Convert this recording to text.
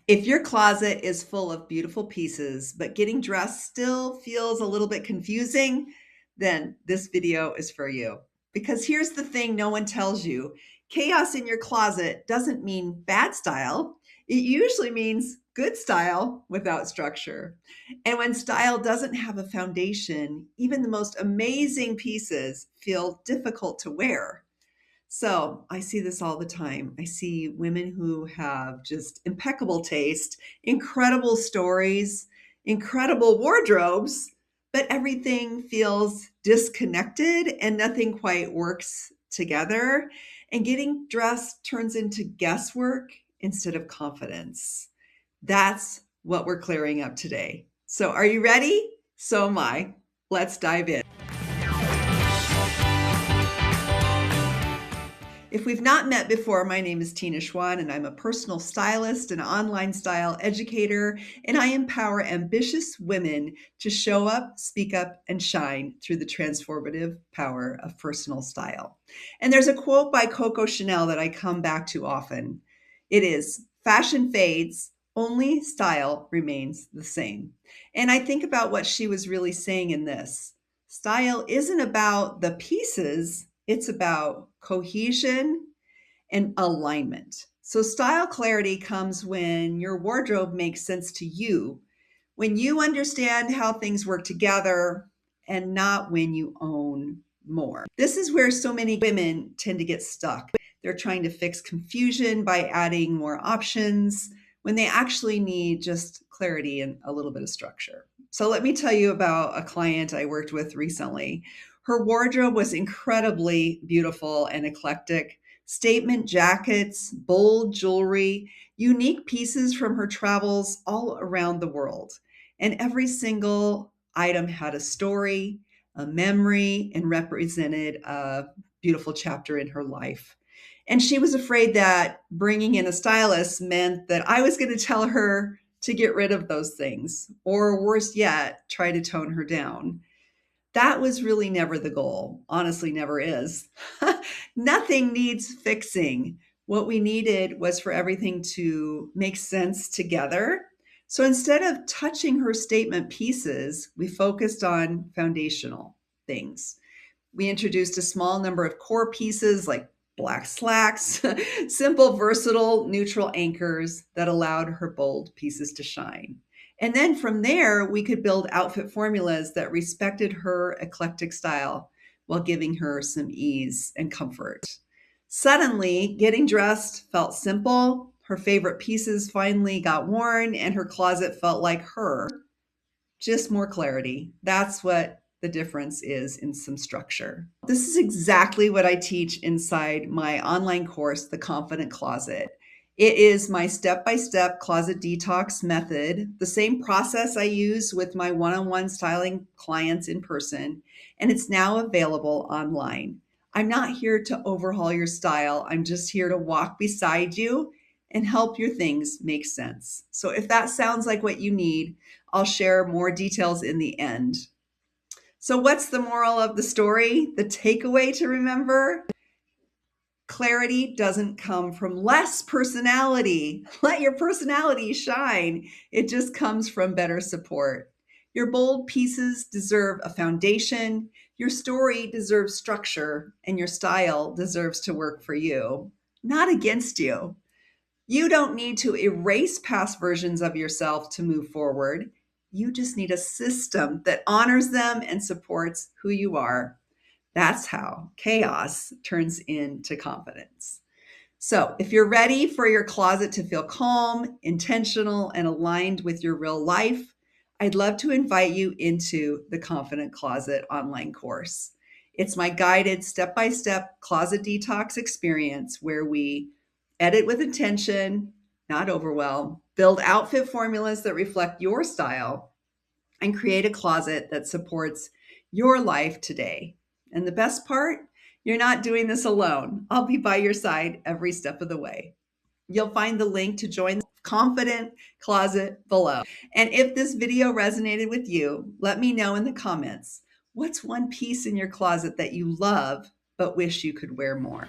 If your closet is full of beautiful pieces, but getting dressed still feels a little bit confusing, then this video is for you. Because here's the thing no one tells you. Chaos in your closet doesn't mean bad style. It usually means good style without structure. And when style doesn't have a foundation, even the most amazing pieces feel difficult to wear. So I see this all the time. I see women who have just impeccable taste, incredible stories, incredible wardrobes, but everything feels disconnected and nothing quite works together. And getting dressed turns into guesswork instead of confidence. That's what we're clearing up today. So are you ready? So am I. Let's dive in. If we've not met before, my name is Tina Schwahn, and I'm a personal stylist and online style educator, and I empower ambitious women to show up, speak up, and shine through the transformative power of personal style. And there's a quote by Coco Chanel that I come back to often. It is, "Fashion fades, only style remains the same." And I think about what she was really saying in this. Style isn't about the pieces, it's about cohesion and alignment. So, style clarity comes when your wardrobe makes sense to you, when you understand how things work together, and not when you own more. This is where so many women tend to get stuck. They're trying to fix confusion by adding more options when they actually need just clarity and a little bit of structure. So let me tell you about a client I worked with recently. Her wardrobe was incredibly beautiful and eclectic. Statement jackets, bold jewelry, unique pieces from her travels all around the world. And every single item had a story, a memory, and represented a beautiful chapter in her life. And she was afraid that bringing in a stylist meant that I was going to tell her to get rid of those things, or worse yet, try to tone her down. That was really never the goal. Honestly, never is. Nothing needs fixing. What we needed was for everything to make sense together. So instead of touching her statement pieces, we focused on foundational things. We introduced a small number of core pieces like black slacks, simple, versatile, neutral anchors that allowed her bold pieces to shine. And then from there, we could build outfit formulas that respected her eclectic style while giving her some ease and comfort. Suddenly, getting dressed felt simple. Her favorite pieces finally got worn, and her closet felt like her, just more clarity. That's what the difference is in some structure. This is exactly what I teach inside my online course, The Confident Closet. It is my step-by-step closet detox method, the same process I use with my one-on-one styling clients in person, and it's now available online. I'm not here to overhaul your style. I'm just here to walk beside you and help your things make sense. So if that sounds like what you need, I'll share more details in the end. So what's the moral of the story? The takeaway to remember? Clarity doesn't come from less personality. Let your personality shine. It just comes from better support. Your bold pieces deserve a foundation. Your story deserves structure, and your style deserves to work for you, not against you. You don't need to erase past versions of yourself to move forward. You just need a system that honors them and supports who you are. That's how chaos turns into confidence. So, if you're ready for your closet to feel calm, intentional, and aligned with your real life, I'd love to invite you into the Confident Closet online course. It's my guided step-by-step closet detox experience where we edit with intention, not overwhelm, build outfit formulas that reflect your style, and create a closet that supports your life today. And the best part, you're not doing this alone. I'll be by your side every step of the way. You'll find the link to join the Confident Closet below. And if this video resonated with you, let me know in the comments. What's one piece in your closet that you love but wish you could wear more?